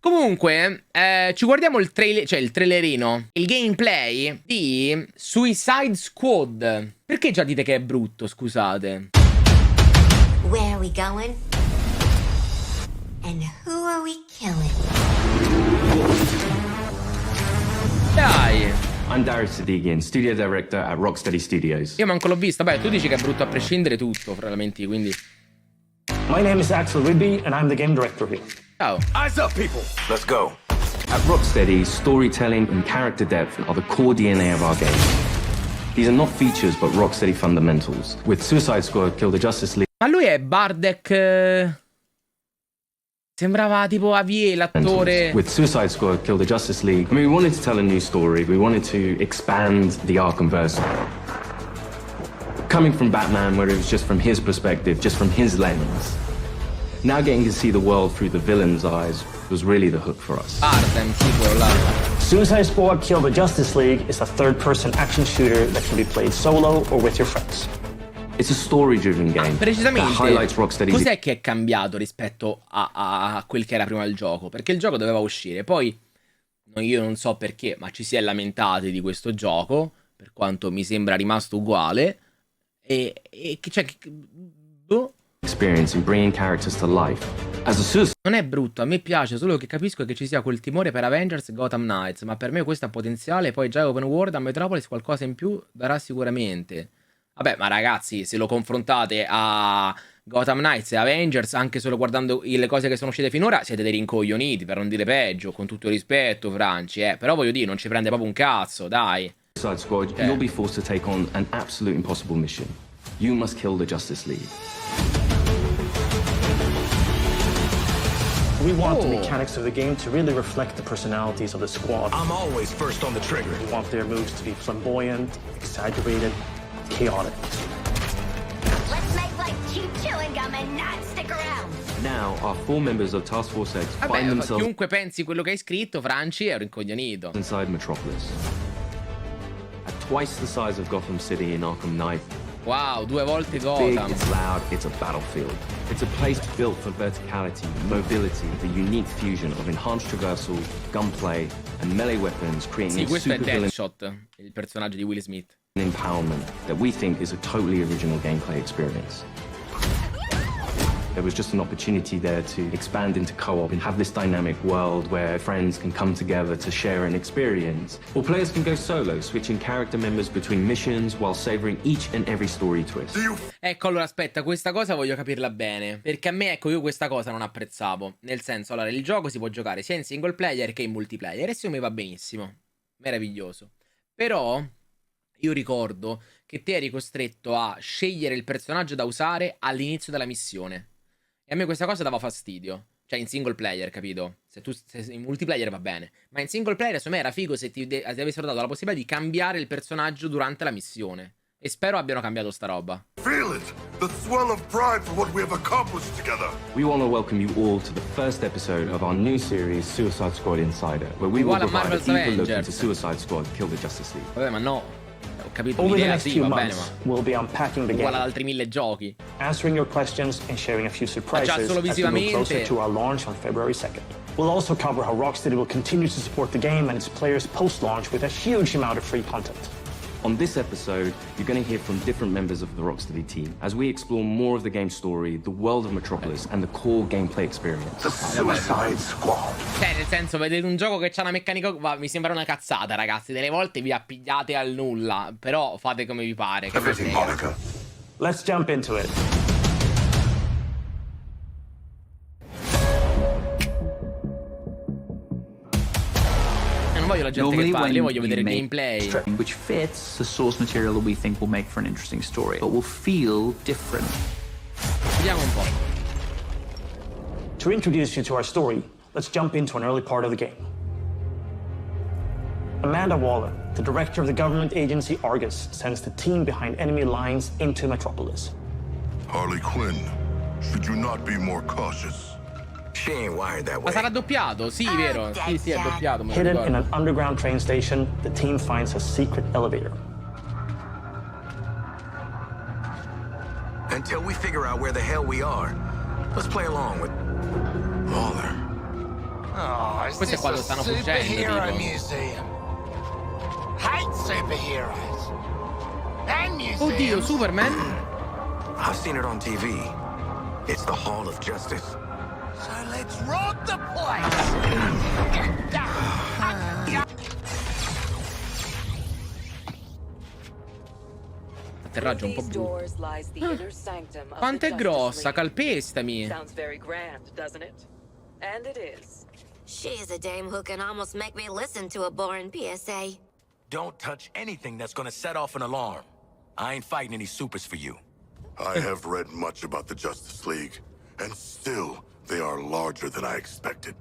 Comunque, ci guardiamo il trailer, cioè il trailerino, il gameplay di Suicide Squad. Perché già dite che è brutto, scusate? Where are we going? And who are we killing? Dai. I'm Darius Sadigian, studio director at Rocksteady Studios. Io manco l'ho vista. Beh, tu dici che è brutto a prescindere tutto, fra lamenti, quindi... My name is Axel Rigby, and I'm the game director here. Ciao. Eyes up, people. Let's go. At Rocksteady, storytelling and character depth are the core DNA of our game. These are not features, but Rocksteady fundamentals. With Suicide Squad, Kill the Justice League... Ma lui è Bartek... Sembrava tipo Avier, l'attore. With Suicide Squad, Kill the Justice League, I mean, we wanted to tell a new story. We wanted to expand the Arkhamverse. Coming from Batman, where it was just from his perspective, just from his lens. Now getting to see the world through the villain's eyes was really the hook for us. Artem, sì, quello là. Suicide Squad Kill the Justice League is a third-person action shooter that can be played solo or with your friends. It's a story-driven game Precisamente, that highlights Rocksteady's... cos'è che è cambiato rispetto a quel che era prima il gioco? Perché il gioco doveva uscire, poi io non so perché, ma ci si è lamentati di questo gioco, per quanto mi sembra rimasto uguale, e cioè... boh. Experience in bringing characters to life. As a Suicide... Non è brutto, a me piace, solo che capisco che ci sia quel timore per Avengers e Gotham Knights, ma per me questo ha potenziale, poi già open world a Metropolis qualcosa in più darà sicuramente. Vabbè, ma ragazzi, se lo confrontate a Gotham Knights e Avengers, anche solo guardando le cose che sono uscite finora, siete dei rincoglioniti, per non dire peggio, con tutto il rispetto, Franci, Però voglio dire, non ci prende proprio un cazzo, dai. Suicide Squad, you'll be forced to take on an absolute impossible mission. You must kill the Justice League. We want the mechanics of the game to really reflect the personalities of the squad. I'm always first on the trigger. We want their moves to be flamboyant, exaggerated, chaotic. Let's make like cheap chewing gum and not stick around. Now, our 4 members of Task Force X find Vabbè, themselves chiunque pensi quello che hai scritto, Franci, è un rincoglionito. inside Metropolis. At twice the size of Gotham City in Arkham Knight, Wow, 2 volte big, Gotham. it's loud, it's a battlefield. It's a place built for verticality, mobility, the unique fusion of enhanced traversal, gunplay, and melee weapons, creating Sì, a questo è supervillain Deadshot, il personaggio di Will Smith. empowerment that we think is a totally original gameplay experience. There was just an opportunity there to expand into co-op and have this dynamic world where friends can come together to share an experience. Or players can go solo, switching character members between missions while savoring each and every story twist. Ecco, allora aspetta, questa cosa voglio capirla bene, perché a me, ecco, io questa cosa non apprezzavo. Nel senso, allora, il gioco si può giocare sia in single player che in multiplayer, e se mi va benissimo, meraviglioso. Però io ricordo che te eri costretto a scegliere il personaggio da usare all'inizio della missione, e a me questa cosa dava fastidio. Cioè in single player, capito? Se in multiplayer va bene, ma in single player secondo me era figo se ti avessero dato la possibilità di cambiare il personaggio durante la missione. E spero abbiano cambiato sta roba. Feel it! The swell of pride for what we have accomplished together! We want to welcome you all to the first episode of our new series, Suicide Squad Insider, where we will Uguale a provide a Marvel's deeper look Avengers. into Suicide Squad, Kill the Justice League. Vabbè, ma no, ho capito Over the l'idea, next sì, few va bene, months, ma we'll be unpacking the uguale game, ad altri 1000 giochi. answering your questions and sharing a few surprises solo as we move visivamente. closer to our launch on February 2nd. We'll also cover how Rocksteady will continue to support the game and its players post-launch with a huge amount of free content. On this episode, you're going to hear from different members of the Rocksteady team as we explore more of the game's story, the world of Metropolis, and the core gameplay experience. The Suicide Squad! Cioè, nel senso, vedete un gioco che c'ha una meccanica... mi sembra una cazzata, ragazzi. Delle volte vi appigliate al nulla, però fate come vi pare. Che Everything, Monica. Let's jump into it. Non voglio la gente che parla, io voglio vedere il gameplay. Which fits the source material that we think will make for an interesting story, but will feel different. Vediamo un po'. To introduce you to our story, let's jump into an early part of the game. Amanda Waller, the director of the government agency Argus, sends the team behind enemy lines into Metropolis. Harley Quinn, should you not be more cautious? She ain't wired that Ma way. sarà doppiato? Sì, vero. Sì, è doppiato. Me lo Hidden in ricordo. an underground train station, the team finds a secret elevator. Until we figure out where the hell we are, let's play along with Waller. Oh. Questo è quando stanno fuggendo, tipo. Oddio, Superman? I've seen it on TV. It's the Hall of Justice. So let's rock the place. Atterraggio un po' brutto. Quanto è grossa, calpestami. Sounds very grand, doesn't it? And it is. She's a dame who can almost make me listen to a boring PSA. Don't touch anything that's gonna set off an alarm. I ain't fighting any supers for you. I have read much about the Justice League, and still, they are larger than I expected.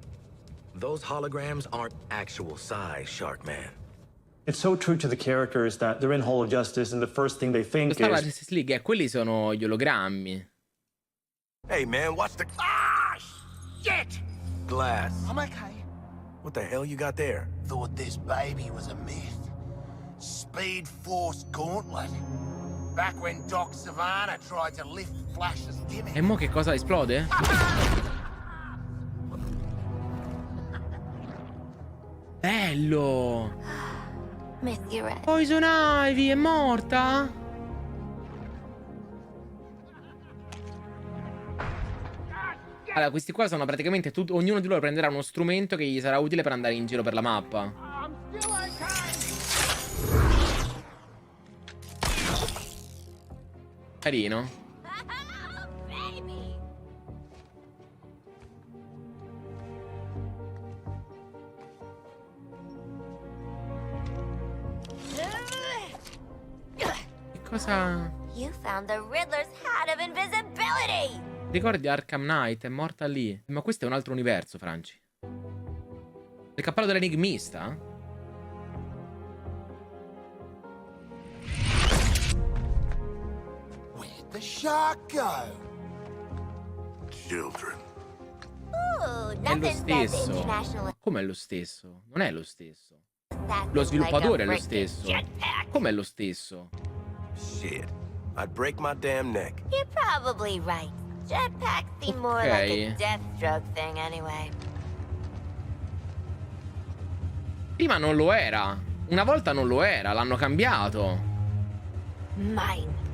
Those holograms aren't actual size, Sharkman. It's so true to the characters that they're in Hall of Justice, and the first thing they think Questa è la is... Justice League, quelli sono gli ologrammi. Hey, man, watch the... Ah, shit! Glass. I'm okay. What the hell you got there? Thought this baby was a myth. Speed Force Gauntlet. Back when Doc Savannah tried to lift Flash's gimmick. E mo che cosa esplode? Bello! Miss you, Red. Poison Ivy è morta? Allora, questi qua sono praticamente ognuno di loro prenderà uno strumento che gli sarà utile per andare in giro per la mappa. Carino. Che cosa... You found the Riddler's hat of invisibility! Ricordi Arkham Knight? È morta lì. Ma questo è un altro universo, Franci. Il cappello dell'enigmista? Where'd the shark go? Children. Ooh, È lo nothing says stesso. international. Com'è lo stesso? Non è lo stesso. That Lo is sviluppatore è like a lo stesso. jetpack. Com'è lo stesso? Shit. I'd break my damn neck. You're probably right. Jetpacks seem more like Okay. a Deathstroke thing anyway. Prima non lo era. Una volta non lo era, l'hanno cambiato. Mine.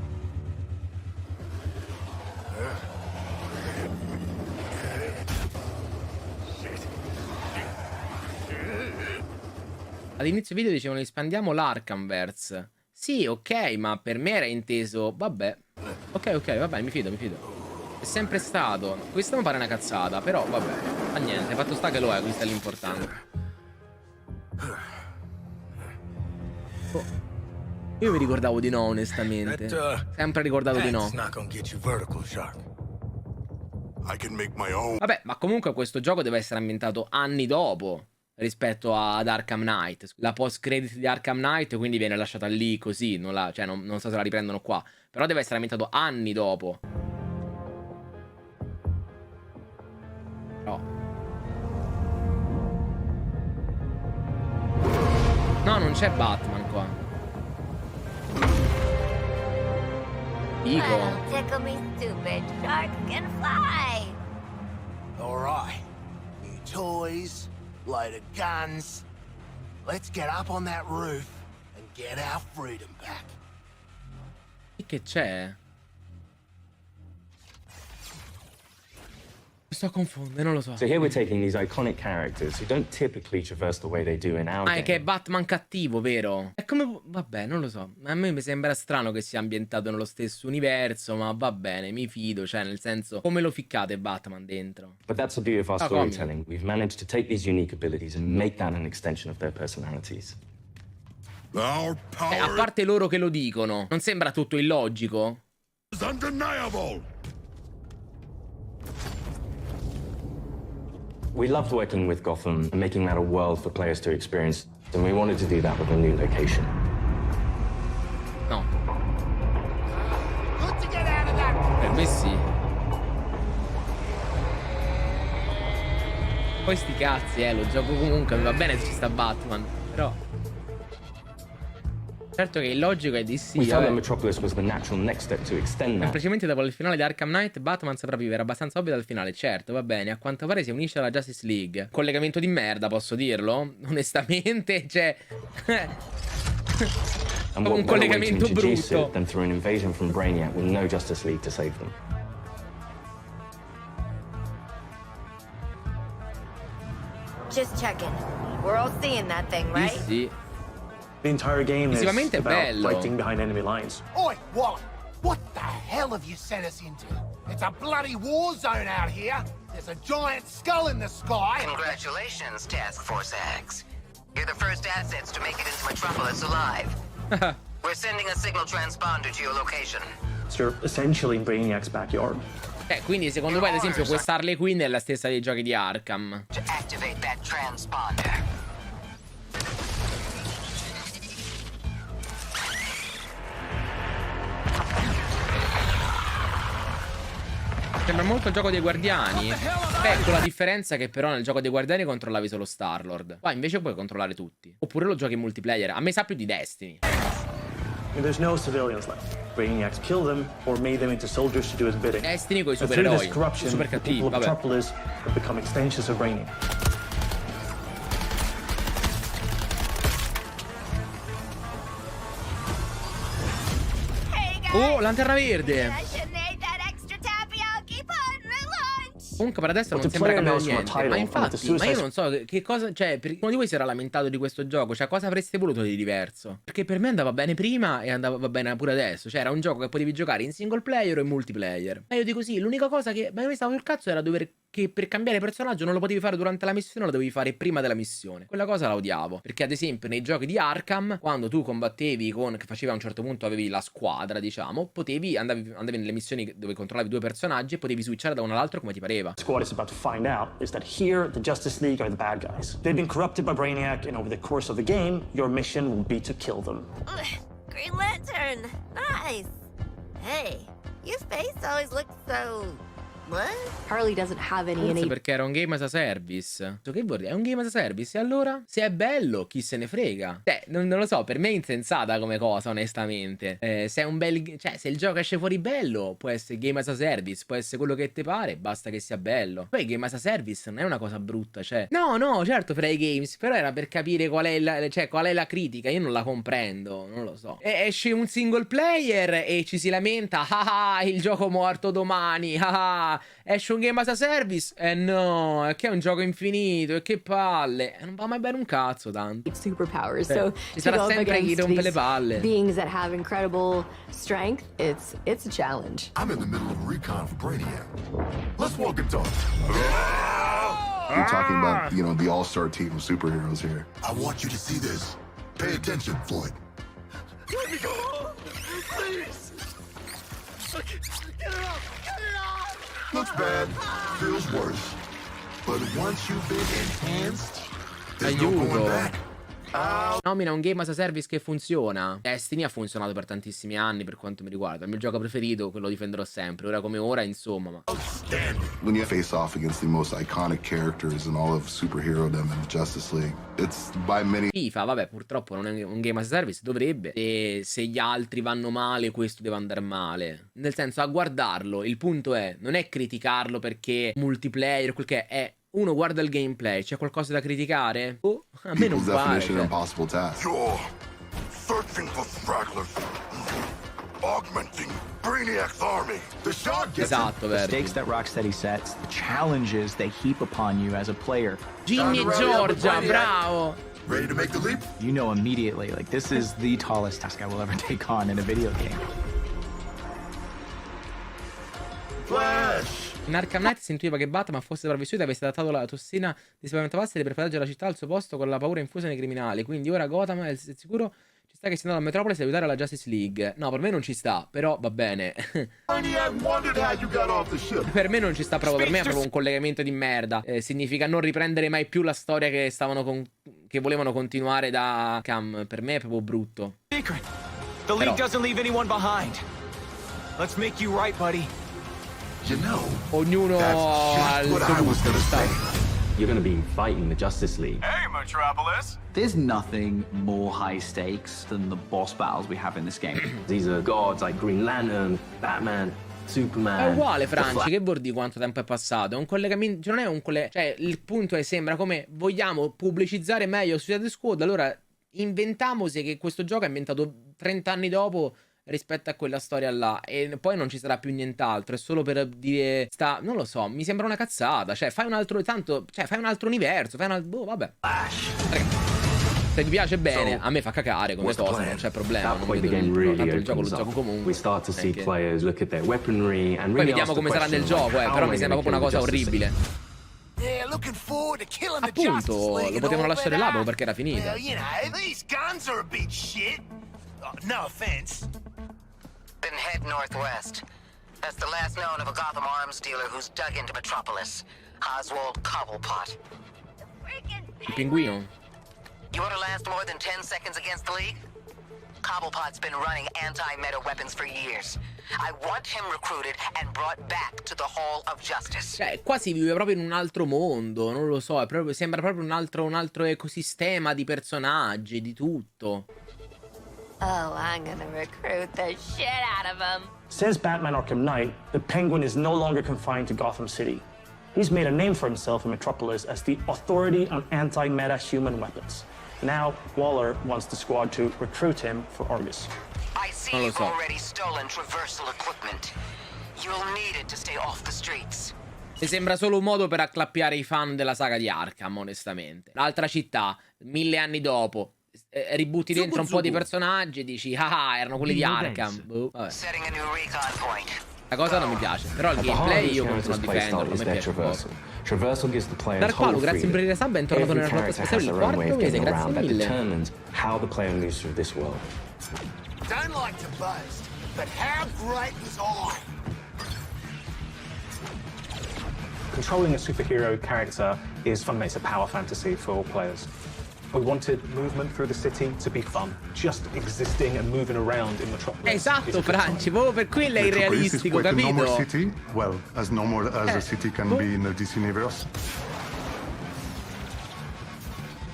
All'inizio video dicevano espandiamo l'Arkhamverse. Sì, ok, ma per me era inteso... Vabbè. Ok, vabbè, mi fido. È sempre stato. Questo mi pare una cazzata, però vabbè. Fa niente, fatto sta che lo è, questo è l'importante. Oh. Io mi ricordavo di no, onestamente. Sempre ricordato di no. I can make my own. Vabbè, ma comunque questo gioco deve essere ambientato anni dopo rispetto ad Arkham Knight. La post-credit di Arkham Knight quindi viene lasciata lì così, non so se la riprendono qua. Però deve essere ambientato anni dopo. No, non c'è Batman qua. Figo. Well, tickle me stupid. Sharks can fly. All right. New toys, load of guns. Let's get up on that roof and get our freedom back. Che c'è? Sto a confondere, non lo so. So here we're taking these iconic characters who don't typically traverse the way they do in our Ah, è che è game. Batman cattivo, vero? È come... Vabbè, non lo so. A me mi sembra strano che sia ambientato nello stesso universo, ma va bene, mi fido. Cioè, nel senso, come lo ficcate Batman dentro? But that's the beauty of our Ah, come? storytelling. We've managed to take these unique abilities and make that an extension of their personalities. Our A power parte loro che lo dicono, non sembra tutto illogico? is undeniable. We loved working with Gotham and making that a world for players to experience, and we wanted to do that with a new location. No, Good to get out of that. per me sì. Poi sti cazzi, lo gioco comunque, va bene se ci sta Batman, però... Certo che il logico è di sì. We felt that Metropolis was the natural next step to extend that. Semplicemente dopo il finale di Arkham Knight, Batman saprà vivere abbastanza ovvio dal finale. Certo, va bene. A quanto pare si unisce alla Justice League. Collegamento di merda, posso dirlo? Onestamente, cioè... And un what better way to collegamento introduce brutto. it than through an invasion from Brainiac with no Justice League to save them. Just checking. We're all seeing that thing, Sì, right? sì. The entire game is Visivamente è about bello. fighting behind enemy lines. Oi, Wally! What the hell have you sent us into? It's a bloody war zone out here. There's a giant skull in the sky. Congratulations, Task Force X. You're the first assets to make it into Metropolis alive. We're sending a signal transponder to your location. So you're essentially in Brainiac's backyard. Quindi secondo voi ad esempio questa Harley Quinn è la stessa dei giochi di Arkham? To activate that transponder. Sembra molto il gioco dei Guardiani. Ecco la differenza che però nel gioco dei Guardiani controllavi solo Star-Lord. Qua invece puoi controllare tutti. Oppure lo giochi in multiplayer. A me sa più di Destiny. And there's no civilians left. Brainiac's killed them or made them into soldiers to do his bidding. Destiny con i And through this supereroi. corruption, Super the cattivi, people of vabbè. Metropolis have become extensions of Brainiac. Hey guys! Oh, lanterna verde! I shouldn't ate that extra tapioca on my lunch! Comunque per adesso non But the sembra player cambiare knows from niente. a title Ma and infatti, the ma io Suicide- non so che cosa. Cioè, uno di voi si era lamentato di questo gioco. Cioè, cosa avreste voluto di diverso? Perché per me andava bene prima e andava bene pure adesso. Cioè, era un gioco che potevi giocare in single player o in multiplayer. Ma io dico sì, l'unica cosa che mi stava sul cazzo era che per cambiare personaggio non lo potevi fare durante la missione, lo dovevi fare prima della missione. Quella cosa la odiavo. Perché, ad esempio, nei giochi di Arkham, quando tu combattevi che faceva a un certo punto, avevi la squadra, diciamo, andavi nelle missioni dove controllavi due personaggi e potevi switchare da uno all'altro come ti pareva. Squad is about to find out is that here the Justice League are the bad guys. They've been corrupted by Brainiac, and over the course of the game, your mission will be to kill them. Ugh, Green Lantern! Nice! Hey, your face always looks so... What? Harley doesn't have any Forse innate perché era un game as a service. Cioè, che vuol dire? È un game as a service? E allora? Se è bello, chi se ne frega? Non lo so, per me è insensata come cosa, onestamente. Se è un bel... Cioè, se il gioco esce fuori bello, può essere game as a service, può essere quello che ti pare, basta che sia bello. Poi game as a service non è una cosa brutta, cioè... No, certo, fra i games, però era per capire qual è la critica, io non la comprendo, non lo so. Esce un single player e ci si lamenta, il gioco morto domani, esce un game as a service? No, è che è un gioco infinito, e che palle. Non va mai bene un cazzo tanto. superpowers. So Ci to sarà go up sempre chi against rompe le these palle. beings that have incredible strength, it's a challenge. I'm in the middle of a recon for Brainiac. Let's walk and talk. You're talking about, the all-star team of superheroes here. I want you to see this. Pay attention, Floyd. Let me go! Please! Get it off! Get it off! Looks bad, feels worse. But once you've been enhanced, there's no going Aiuto. back. Nomina un game as a service che funziona. Destiny ha funzionato per tantissimi anni per quanto mi riguarda. Il mio gioco preferito, quello difenderò sempre. Ora come ora, insomma. Ma... When you face off against the most iconic characters in all of superherodom and the Justice League, it's by many... FIFA, vabbè, purtroppo non è un game as a service, dovrebbe. E se gli altri vanno male, questo deve andare male. Nel senso, a guardarlo, il punto è, non è criticarlo perché multiplayer, quel che è. Uno guarda il gameplay, c'è qualcosa da criticare? Oh, a me non People's pare. definition of impossible task. You're searching for stragglers. Augmenting Brainiac's army. The shot gets Esatto, The vero. stakes that Rocksteady sets, the challenges they heap upon you as a player. Jimmy e Giorgia, bravo! Ready to make the leap? You know immediately, like, this is the tallest task I will ever take on in a video game. Flash! In Arkham Knight si intuiva che Batman fosse sopravvissuto e avesse adattato la tossina di spaventapasseri per proteggere la città al suo posto con la paura infusa nei criminali. Quindi ora Gotham è sicuro. Ci sta che sia andato a Metropolis a aiutare la Justice League. No, per me non ci sta, però va bene. Per me non ci sta proprio, per me è proprio un collegamento di merda. Significa non riprendere mai più la storia che che volevano continuare da Arkham. Per me è proprio brutto. Secret. The League doesn't leave anyone behind. Let's make you right, buddy. You know, ognuno ha il suo gusto. You're going to be fighting the Justice League. Hey, my Metropolis. There's nothing more high stakes than the boss battles we have in this game. These are gods like Green Lantern, Batman, Superman. È uguale, Franci, che vuol dire quanto tempo è passato? È un collegamento, non è un cioè, il punto è, sembra come vogliamo pubblicizzare meglio Suicide Squad, allora inventamosi che questo gioco è inventato 30 anni dopo rispetto a quella storia là, e poi non ci sarà più nient'altro, è solo per dire non lo so, mi sembra una cazzata, cioè fai un altro, tanto, cioè fai un altro universo, fai una, boh, vabbè. Se ti piace bene, a me fa cacare come cosa, non c'è problema, non vedo tanto il gioco, lo gioco comunque. We start to see players look at their weaponry and poi vediamo come sarà nel gioco, però mi sembra proprio una cosa orribile. Appunto, lo potevano lasciare là proprio perché era finita. No offense. Then head northwest. That's the last known of a Gotham arms dealer who's dug into Metropolis. Oswald Cobblepot. Il pinguino? You want to last more than 10 seconds against the League? Cobblepot's been running anti-meta weapons for years. I want him recruited and brought back to the Hall of Justice. Cioè, qua si vive proprio in un altro mondo, non lo so, sembra proprio un altro ecosistema di personaggi, di tutto. Oh, I'm gonna recruit the shit out of him. Since Batman Arkham Knight, the Penguin is no longer confined to Gotham City. He's made a name for himself in Metropolis as the authority on anti-meta human weapons. Now, Waller wants the squad to recruit him for Argus. I see you've already stolen traversal equipment. You'll need it to stay off the streets. Mi sembra solo un modo per acclappiare i fan della saga di Arkham, onestamente. L'altra città, 1000 anni dopo, ributti dentro un po' di personaggi e dici ah, erano quelli di Arkham. Vabbè. La cosa non mi piace, però il gameplay io continuo a difenderlo, mi piace poco. Dark Paolo, grazie per il sub, bentornato nella notte speciale del quarto mese, grazie mille. Don't like to boast, but how great was I? Controlling a superhero character is fundamentally a power fantasy for all players. We wanted movement through the city to be fun. Just existing and moving around in Metropolis. Esatto, Franci, proprio per quello è irrealistico, capito? A normal city, well, as normal as a city can be in the DC universe.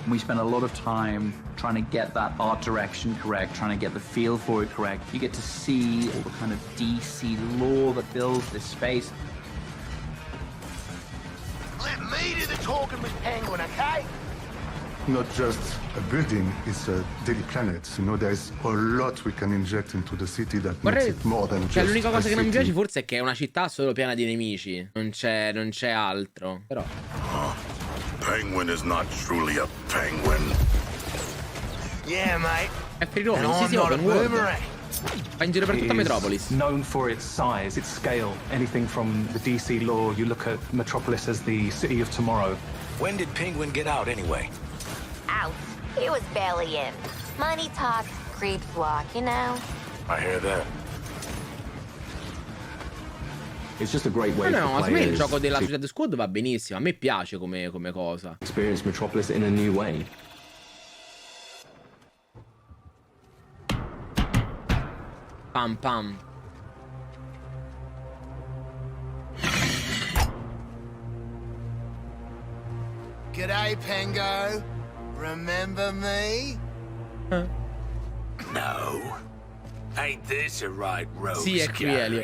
We spend a lot of time trying to get that art direction correct, trying to get the feel for it correct. You get to see all the kind of DC lore that builds this space. Let me do the talking with Penguin, okay? Not just a building, it's a daily planet. You know, there's a lot we can inject into the city that makes it more than just l'unica cosa a che non mi city. piace forse è che è una città solo piena di nemici. Non c'è altro. Però Penguin is not truly a penguin. Yeah, mate. è free roaming, sì, open world. Va in giro per tutta Metropolis. Known for its size, its scale, anything from the DC lore. You look at Metropolis as the city of tomorrow. When did Penguin get out anyway? Out. He was barely in. Money talks, creeps walk, you know? I hear that. It's just a great way No, for a me il players gioco della to Suicide Squad va benissimo. A me piace come cosa. experience Metropolis in a new way. Pam pam. G'day, Pengo. Remember me? No. Ain't this a right road, Sì, è qui, Elio.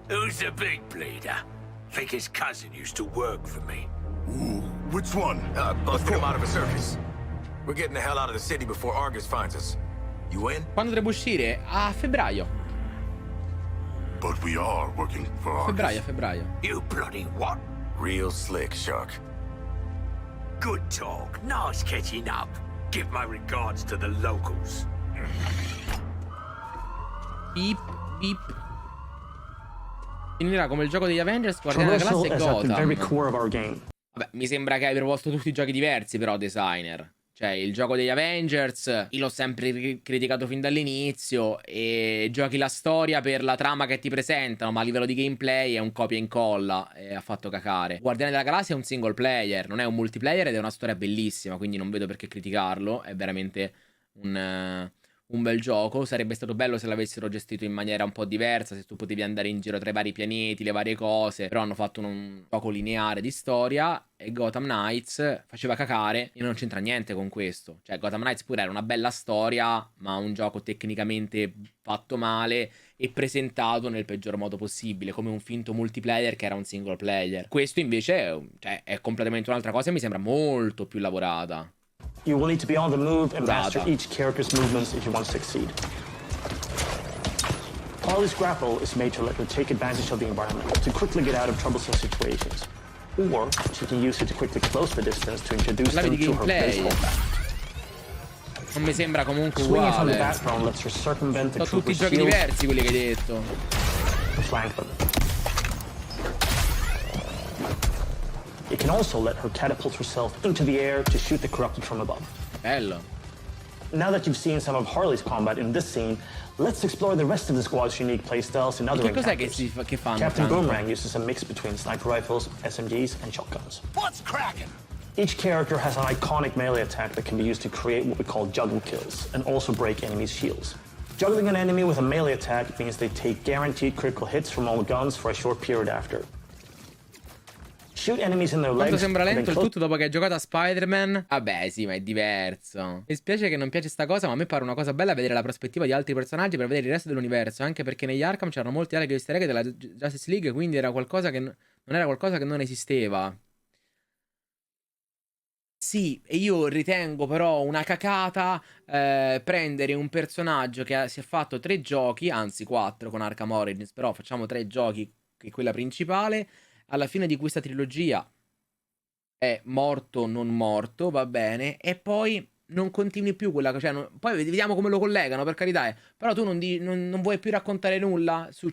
Who's the big bleeder? Think his cousin used to work for me. Ooh, which one? Let's get him out of a circus. We're getting the hell out of the city before Argus finds us. You in? Quando dovrebbe uscire? A febbraio. But we are working for Argus. Febbraio. You bloody what? Real slick, Shark. Good talk. Nice catching up. Give my regards to the locals. Beep, beep. Finirà come il gioco degli Avengers, Guardiani della Galassia e is at the very Gotham. core of our game. Vabbè, mi sembra che hai proposto tutti i giochi diversi però, designer. Cioè, il gioco degli Avengers, io l'ho sempre criticato fin dall'inizio, e giochi la storia per la trama che ti presentano, ma a livello di gameplay è un copia e incolla, e ha fatto cacare. Guardiani della Galassia è un single player, non è un multiplayer ed è una storia bellissima, quindi non vedo perché criticarlo, è veramente un un bel gioco. Sarebbe stato bello se l'avessero gestito in maniera un po' diversa, se tu potevi andare in giro tra i vari pianeti, le varie cose, però hanno fatto un gioco lineare di storia e Gotham Knights faceva cacare e non c'entra niente con questo. Cioè Gotham Knights pure era una bella storia, ma un gioco tecnicamente fatto male e presentato nel peggior modo possibile, come un finto multiplayer che era un single player. Questo invece è completamente un'altra cosa e mi sembra molto più lavorata. You will need to be on the move and master each character's movements if you want to succeed. Harley's grapple is made to let her take advantage of the environment, to quickly get out of troublesome situations. Or she can use it to quickly close the distance to introduce them to her baseball bat. Non mi sembra comunque Swinging from the uguale. background lets her circumvent the Sono tutti trooper's giochi shield diversi quelli che hai detto. and flank them. It can also let her catapult herself into the air to shoot the corrupted from above. Bello. Now that you've seen some of Harley's combat in this scene, let's explore the rest of the squad's unique playstyles in other Che cos'è encounters. che fanno? Captain tanto? Boomerang uses a mix between sniper rifles, SMGs, and shotguns. What's cracking? Each character has an iconic melee attack that can be used to create what we call juggle kills, and also break enemies' shields. Juggling an enemy with a melee attack means they take guaranteed critical hits from all guns for a short period after. Shoot enemies in their Quanto legs. sembra lento il then tutto dopo che hai giocato a Spider-Man? Vabbè, sì, ma è diverso. Mi spiace che non piace sta cosa, ma a me pare una cosa bella vedere la prospettiva di altri personaggi per vedere il resto dell'universo, anche perché negli Arkham c'erano molti altri easter egg della Justice League, quindi era qualcosa che non era qualcosa che non esisteva. Sì, e io ritengo però una cacata prendere un personaggio che si è fatto 3 giochi, anzi 4 con Arkham Origins, però facciamo 3 giochi, che è quella principale. Alla fine di questa trilogia è morto, non morto, va bene, e poi non continui più quella... Cioè, poi vediamo come lo collegano, per carità, però tu non vuoi più raccontare nulla su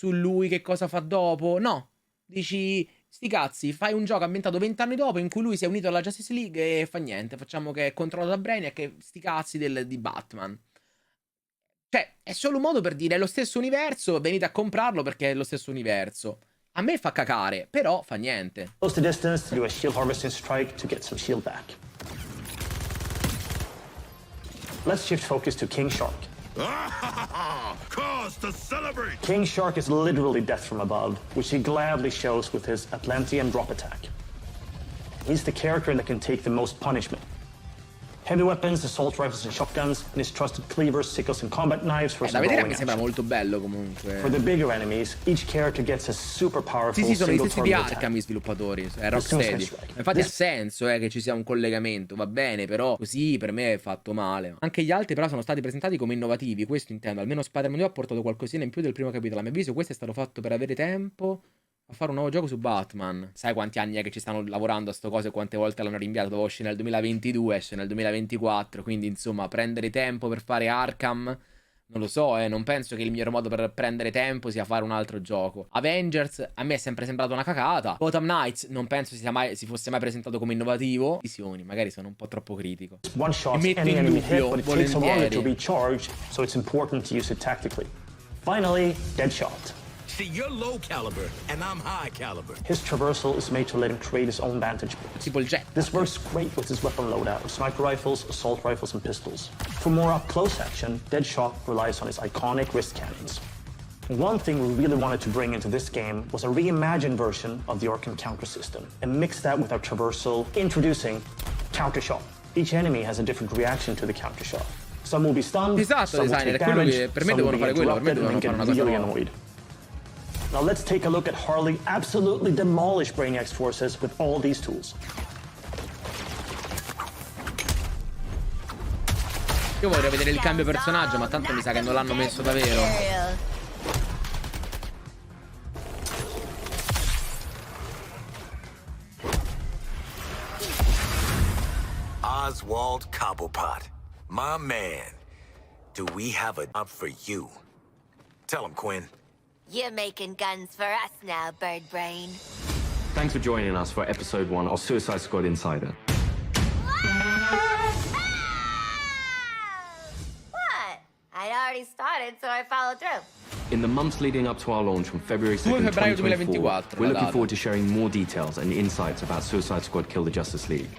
lui, che cosa fa dopo, no, dici... Sti cazzi, fai un gioco ambientato 20 anni dopo in cui lui si è unito alla Justice League e fa niente, facciamo che è controllato da Brainiac e sti cazzi di Batman. Cioè, è solo un modo per dire è lo stesso universo, venite a comprarlo perché è lo stesso universo. A me fa cacare, però fa niente. Close the distance to do a shield harvesting strike to get some shield back. Let's shift focus to King Shark. Cause to celebrate! King Shark is literally death from above, which he gladly shows with his Atlantean drop attack. He's the character that can take the most punishment. Heavy weapons, assault rifles and shotguns, and his trusted cleavers, sickles and combat knives for Da some vedere rolling mi sembra action. molto bello comunque. For the bigger enemies, each character gets a super powerful Sì, sono gli single stessi di target Arkham attack. gli sviluppatori, è Rocksteady. Infatti ha senso che ci sia un collegamento, va bene, però così per me è fatto male. Anche gli altri però sono stati presentati come innovativi, questo intendo. Almeno Spider-Man 2 ha portato qualcosina in più del primo capitolo. A mio avviso questo è stato fatto per avere tempo a fare un nuovo gioco su Batman. Sai quanti anni è che ci stanno lavorando a sto cose e quante volte l'hanno rinviato? Doveva uscire nel 2022, esce nel 2024, quindi insomma prendere tempo per fare Arkham, non lo so, non penso che il miglior modo per prendere tempo sia fare un altro gioco. Avengers a me è sempre sembrato una cacata. Gotham Knights non penso si fosse mai presentato come innovativo. Visioni, magari sono un po' troppo critico. One shot Mi metto any in enemy hit, dubbio, but it takes a longer to volentieri. recharge, so it's important to use it tactically. Finally, Deadshot. See, you're low caliber, and I'm high caliber. His traversal is made to let him create his own vantage point. Tipo il jet. This works great with his weapon loadout of sniper rifles, assault rifles, and pistols. For more up-close action, Deadshot relies on his iconic wrist cannons. One thing we really wanted to bring into this game was a reimagined version of the Arkham counter system, and mix that with our traversal, introducing counter shot. Each enemy has a different reaction to the counter shot. Some will be stunned, Esatto, some will designer, take è quello damage, che per me some will devono be fare quello, per me interrupted and devono then fare get una cosa really nuova. annoyed. Now let's take a look at Harley absolutely demolish Brainiac's forces with all these tools. Io vorrei vedere il cambio personaggio, ma tanto mi sa che non l'hanno messo davvero. Oswald Cobblepot, my man. Do we have a job for you? Tell him, Quinn. You're making guns for us now, Bird Brain. Thanks for joining us for episode 1 of Suicide Squad Insider. What? I'd already started, so I followed through. In the months leading up to our launch from February 2nd, 2 febbraio 2024, 2024, we're la looking data. forward to sharing more details and insights about Suicide Squad Kill the Justice League.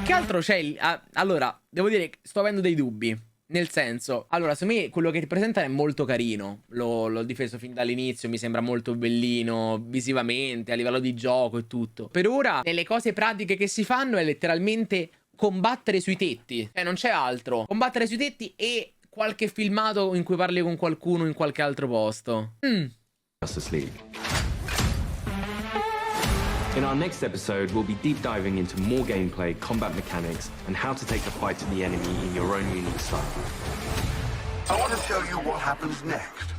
che altro c'è allora, devo dire che sto avendo dei dubbi. Nel senso, allora, secondo me quello che ti presentano è molto carino. L'ho difeso fin dall'inizio, mi sembra molto bellino visivamente, a livello di gioco e tutto. Per ora, nelle cose pratiche che si fanno è letteralmente combattere sui tetti. Cioè, non c'è altro. Combattere sui tetti e qualche filmato in cui parli con qualcuno in qualche altro posto. Justice League. In our next episode, we'll be deep diving into more gameplay, combat mechanics, and how to take the fight to the enemy in your own unique style. I want to show you what happens next.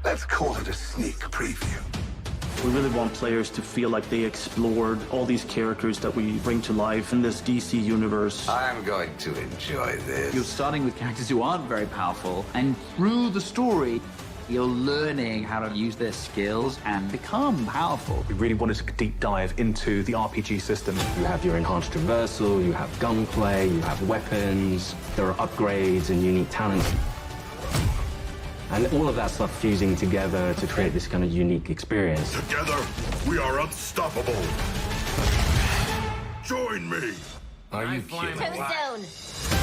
Let's call it a sneak preview. We really want players to feel like they explored all these characters that we bring to life in this DC universe. I'm going to enjoy this. You're starting with characters who aren't very powerful, and through the story, you're learning how to use their skills and become powerful. We really wanted to deep dive into the RPG system. You have your enhanced traversal, you have gunplay, you have weapons, there are upgrades and unique talents. And all of that stuff fusing together to create this kind of unique experience. Together, we are unstoppable. Join me. Are you kidding? Tombstone!